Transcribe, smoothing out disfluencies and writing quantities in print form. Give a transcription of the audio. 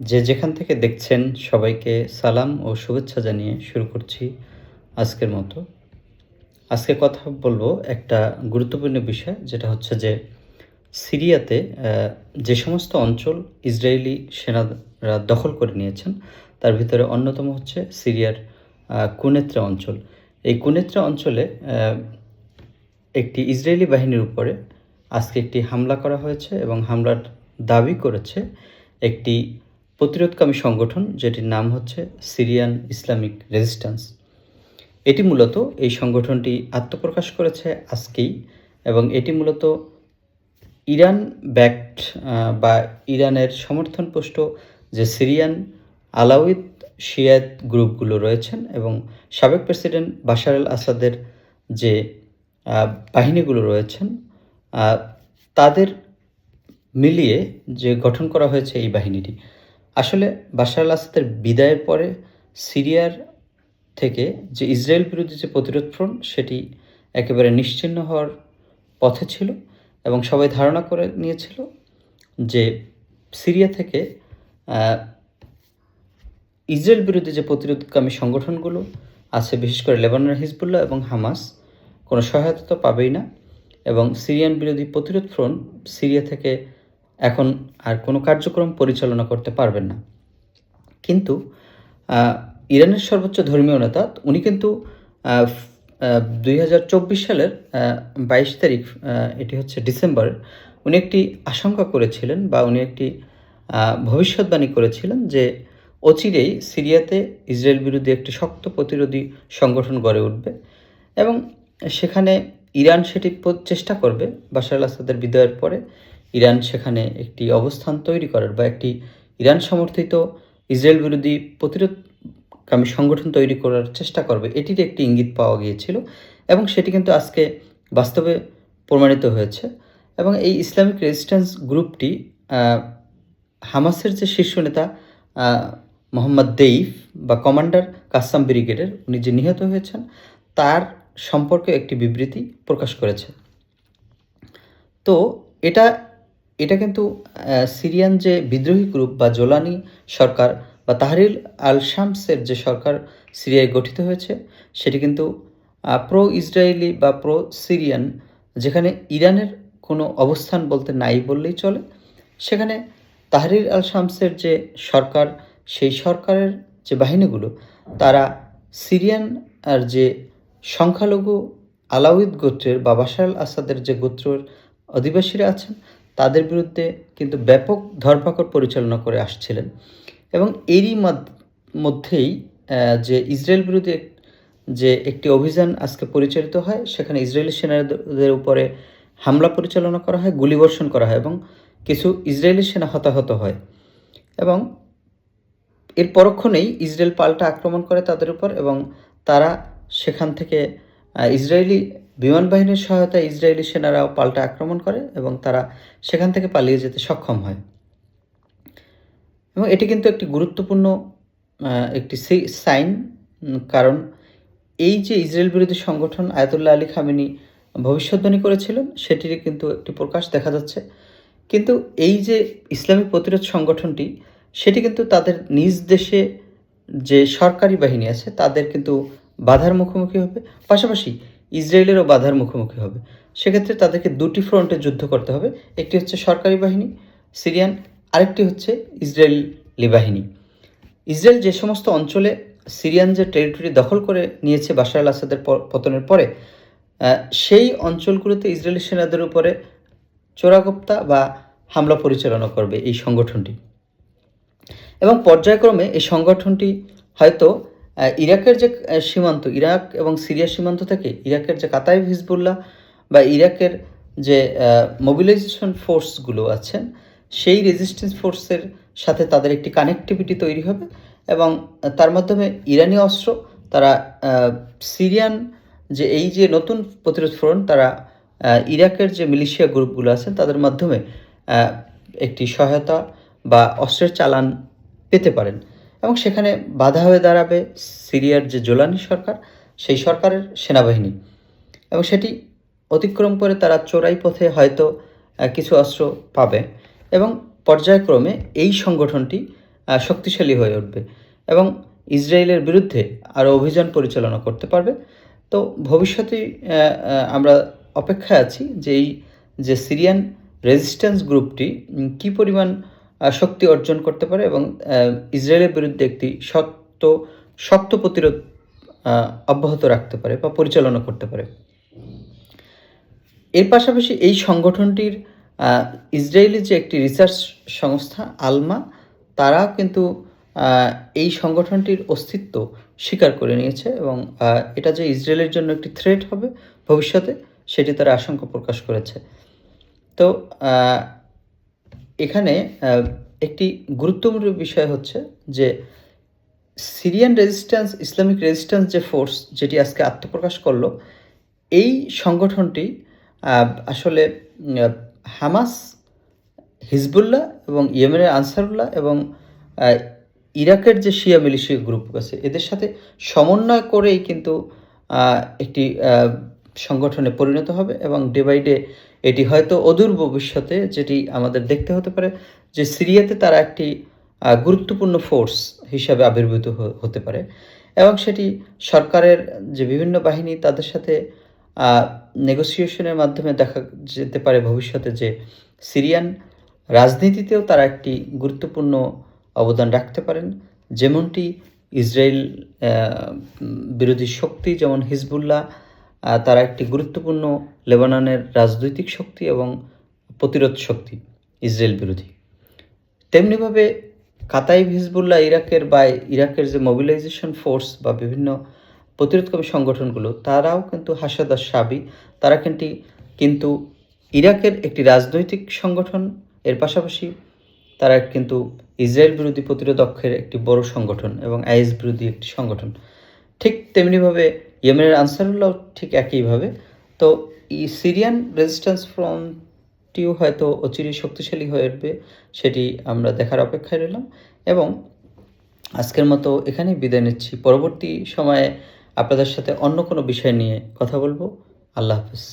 যে যেখান থেকে দেখছেন সবাইকে সালাম ও শুভেচ্ছা জানিয়ে শুরু করছি আজকের মতো। আজকে কথা বলবো একটা গুরুত্বপূর্ণ বিষয়, যেটা হচ্ছে যে সিরিয়াতে যে সমস্ত অঞ্চল ইসরায়েলি সেনারা দখল করে নিয়েছেন, তার ভিতরে অন্যতম হচ্ছে সিরিয়ার কুনেত্রা অঞ্চল। এই কুনেত্রা অঞ্চলে একটি ইসরায়েলি বাহিনীর উপরে আজকে একটি হামলা করা হয়েছে এবং হামলার দাবি করেছে একটি প্রতিরোধকামী সংগঠন, যেটির নাম হচ্ছে সিরিয়ান ইসলামিক রেজিস্ট্যান্স। এটি মূলত এই সংগঠনটি আত্মপ্রকাশ করেছে আজকেই, এবং এটি মূলত ইরান ব্যাকড বা ইরানের সমর্থনপুষ্ট যে সিরিয়ান আলাউইদ শিয়াত গ্রুপগুলো রয়েছেন এবং সাবেক প্রেসিডেন্ট বাশার আল আসাদের যে বাহিনীগুলো রয়েছেন, তাদের মিলিয়ে যে গঠন করা হয়েছে এই বাহিনীটি। আসলে বাশার আল আসাদের বিদায়ের পরে সিরিয়ার থেকে যে ইসরায়েল বিরোধী যে প্রতিরোধ ফ্রন্ট, সেটি একেবারে নিশ্চিহ্ন হওয়ার পথে ছিল এবং সবাই ধারণা করে নিয়েছিল যে সিরিয়া থেকে ইসরায়েল বিরোধী যে প্রতিরোধকামী সংগঠনগুলো আছে, বিশেষ করে লেবাননের হিজবুল্লাহ এবং হামাস, কোনো সহায়তা তো পাবেই না, এবং সিরিয়ান বিরোধী প্রতিরোধ ফ্রন্ট সিরিয়া থেকে এখন আর কোনো কার্যক্রম পরিচালনা করতে পারবেন না। কিন্তু ইরানের সর্বোচ্চ ধর্মীয় নেতা, উনি কিন্তু 2024 সালের 22 তারিখ, এটি হচ্ছে ডিসেম্বরের, উনি একটি আশঙ্কা করেছিলেন বা উনি একটি ভবিষ্যৎবাণী করেছিলেন যে অচিরেই সিরিয়াতে ইসরায়েল বিরোধী একটি শক্ত প্রতিরোধী সংগঠন গড়ে উঠবে এবং সেখানে ইরান সেটি চেষ্টা করবে বাশার আল আসাদের বিদায়ের পরে ইরান সেখানে একটি অবস্থান তৈরি করার বা একটি ইরান সমর্থিত ইসরায়েল বিরোধী প্রতিরোধকামী সংগঠন তৈরি করার চেষ্টা করবে। এটির একটি ইঙ্গিত পাওয়া গিয়েছিল এবং সেটি কিন্তু আজকে বাস্তবে প্রমাণিত হয়েছে। এবং এই ইসলামিক রেজিস্ট্যান্স গ্রুপটি হামাসের যে শীর্ষ নেতা মোহাম্মদ দেইফ বা কমান্ডার কাসাম ব্রিগেডের, উনি যে নিহত হয়েছেন, তার সম্পর্কে একটি বিবৃতি প্রকাশ করেছে। তো এটা এটা কিন্তু সিরিয়ান যে বিদ্রোহী গ্রুপ বা জোলানি সরকার বা তাহরির আল শামসের যে সরকার সিরিয়ায় গঠিত হয়েছে, সেটি কিন্তু প্রো ইসরায়েলি বা প্রো সিরিয়ান, যেখানে ইরানের কোনো অবস্থান বলতে নাই বললেই চলে। সেখানে তাহরির আল শামসের যে সরকার, সেই সরকারের যে বাহিনীগুলো, তারা সিরিয়ান আর যে সংখ্যালঘু আলাউইদ গোত্রের বা বাশার আল আসাদের যে গোত্রের অধিবাসীরা আছেন, তাদের বিরুদ্ধে কিন্তু ব্যাপক ধরপাকড় পরিচালনা করে আসছিলেন। এবং এরই মধ্যেই যে ইসরায়েল বিরোধী যে একটি অভিযান আজকে পরিচালিত হয়, সেখানে ইসরায়েলি সেনাদের উপরে হামলা পরিচালনা করা হয়, গুলিবর্ষণ করা হয় এবং কিছু ইসরায়েলি সেনা হতাহত হয়। এবং এর পরক্ষণেই ইসরায়েল পাল্টা আক্রমণ করে তাদের উপর এবং তারা সেখান থেকে ইসরায়েলি বিমান বাহিনীর সহায়তায় ইসরায়েলি সেনারাও পাল্টা আক্রমণ করে এবং তারা সেখান থেকে পালিয়ে যেতে সক্ষম হয়। এবং এটি কিন্তু একটি গুরুত্বপূর্ণ একটি সাইন, কারণ এই যে ইসরায়েল বিরোধী সংগঠন আয়াতুল্লাহ আলী খামেনি ভবিষ্যদ্বাণী করেছিলেন, সেটির কিন্তু একটি প্রকাশ দেখা যাচ্ছে। কিন্তু এই যে ইসলামিক প্রতিরোধ সংগঠনটি, সেটি কিন্তু তাদের নিজ দেশে যে সরকারি বাহিনী আছে, তাদের কিন্তু বাধার মুখোমুখি হবে, পাশাপাশি ইসরায়েলেরও বাধার মুখোমুখি হবে। সেক্ষেত্রে তাদেরকে দুটি ফ্রন্টে যুদ্ধ করতে হবে। একটি হচ্ছে সরকারি বাহিনী সিরিয়ান, আরেকটি হচ্ছে ইসরায়েলি বাহিনী। ইসরায়েল যে সমস্ত অঞ্চলে সিরিয়ান যে টেরিটরি দখল করে নিয়েছে বাশার আল আসাদের পতনের পরে, সেই অঞ্চলগুলোতে ইসরায়েলি সেনাদের উপরে চোরাগোপ্তা বা হামলা পরিচালনা করবে এই সংগঠনটি। এবং পর্যায়ক্রমে এই সংগঠনটি হয়তো ইরাকের যে সীমান্ত, ইরাক এবং সিরিয়া সীমান্ত থেকে ইরাকের যে কাতাইব হিজবুল্লাহ বা ইরাকের যে মোবিলাইজেশন ফোর্সগুলো আছেন, সেই রেজিস্ট্যান্স ফোর্সের সাথে তাদের একটি কানেক্টিভিটি তৈরি হবে এবং তার মাধ্যমে ইরানি অস্ত্র তারা সিরিয়ান যে এই যে নতুন প্রতিরোধ ফ্রন্ট, তারা ইরাকের যে মিলিশিয়া গ্রুপগুলো আছেন তাদের মাধ্যমে একটি সহায়তা বা অস্ত্রের চালান পেতে পারেন। এবং সেখানে বাধা হয়ে দাঁড়াবে সিরিয়ার যে জোলানি সরকার, সেই সরকারের সেনাবাহিনী, এবং সেটি অতিক্রম করে তারা চোরাই পথে হয়তো কিছু অস্ত্র পাবে এবং পর্যায়ক্রমে এই সংগঠনটি শক্তিশালী হয়ে উঠবে এবং ইসরায়েলের বিরুদ্ধে আরও অভিযান পরিচালনা করতে পারবে। তো ভবিষ্যতে আমরা অপেক্ষায় আছি যে এই যে সিরিয়ান রেজিস্ট্যান্স গ্রুপটি কী পরিমাণ শক্তি অর্জন করতে পারে এবং ইসরায়েলের বিরুদ্ধে একটি শক্ত প্রতিরোধ অব্যাহত রাখতে পারে বা পরিচালনা করতে পারে। এর পাশাপাশি এই সংগঠনটির ইসরায়েলি যে একটি রিসার্চ সংস্থা আলমা, তারা কিন্তু এই সংগঠনটির অস্তিত্ব স্বীকার করে নিয়েছে এবং এটা যে ইসরায়েলের জন্য একটি থ্রেট হবে ভবিষ্যতে, সেটি তারা আশঙ্কা প্রকাশ করেছে। তো এখানে একটি গুরুত্বপূর্ণ বিষয় হচ্ছে যে সিরিয়ান ইসলামিক রেজিস্ট্যান্স যে ফোর্স যেটি আজকে আত্মপ্রকাশ করলো, এই সংগঠনটি আসলে হামাস, হিজবুল্লাহ এবং ইয়েমেনের আনসারুল্লাহ এবং ইরাকের যে শিয়া মিলিশিয়া গ্রুপ আছে, এদের সাথে সমন্বয় করেই কিন্তু একটি সংগঠনে পরিণত হবে এবং ডে বাই ডে এটি হয়তো অদূর ভবিষ্যতে যেটি আমাদের দেখতে হতে পারে যে সিরিয়াতে তারা একটি গুরুত্বপূর্ণ ফোর্স হিসাবে আবির্ভূত হতে পারে এবং সেটি সরকারের যে বিভিন্ন বাহিনী তাদের সাথে নেগোসিয়েশনের মাধ্যমে দেখা যেতে পারে ভবিষ্যতে যে সিরিয়ান রাজনীতিতেও তারা একটি গুরুত্বপূর্ণ অবদান রাখতে পারেন, যেমনটি ইসরায়েল বিরোধী শক্তি যেমন হিজবুল্লাহ, তারা একটি গুরুত্বপূর্ণ লেবাননের রাজনৈতিক শক্তি এবং প্রতিরোধ শক্তি ইসরায়েল বিরোধী। তেমনিভাবে কাতাইব হিজবুল্লাহ ইরাকের যে মোবিলাইজেশন ফোর্স বা বিভিন্ন প্রতিরোধকামী সংগঠনগুলো, তারাও কিন্তু হাসাদ আশ-শাবি, তারা কিন্তু ইরাকের একটি রাজনৈতিক সংগঠন, এর পাশাপাশি তারা কিন্তু ইসরায়েল বিরোধী প্রতিরোধ অক্ষের একটি বড় সংগঠন এবং আইএস বিরোধী একটি সংগঠন। ঠিক তেমনিভাবে ইয়েমেনের আনসারুল্লাহ ঠিক একইভাবে। তো এই সিরিয়ান রেজিস্ট্যান্স ফ্রন্টটিও হয়তো অচিরেই শক্তিশালী হয়ে উঠবে, সেটি আমরা দেখার অপেক্ষায় রইলাম এবং আজকের মতো এখানেই বিদায় নিচ্ছি। পরবর্তী সময়ে আপনাদের সাথে অন্য কোনো বিষয় নিয়ে কথা বলবো। আল্লাহ হাফেজ।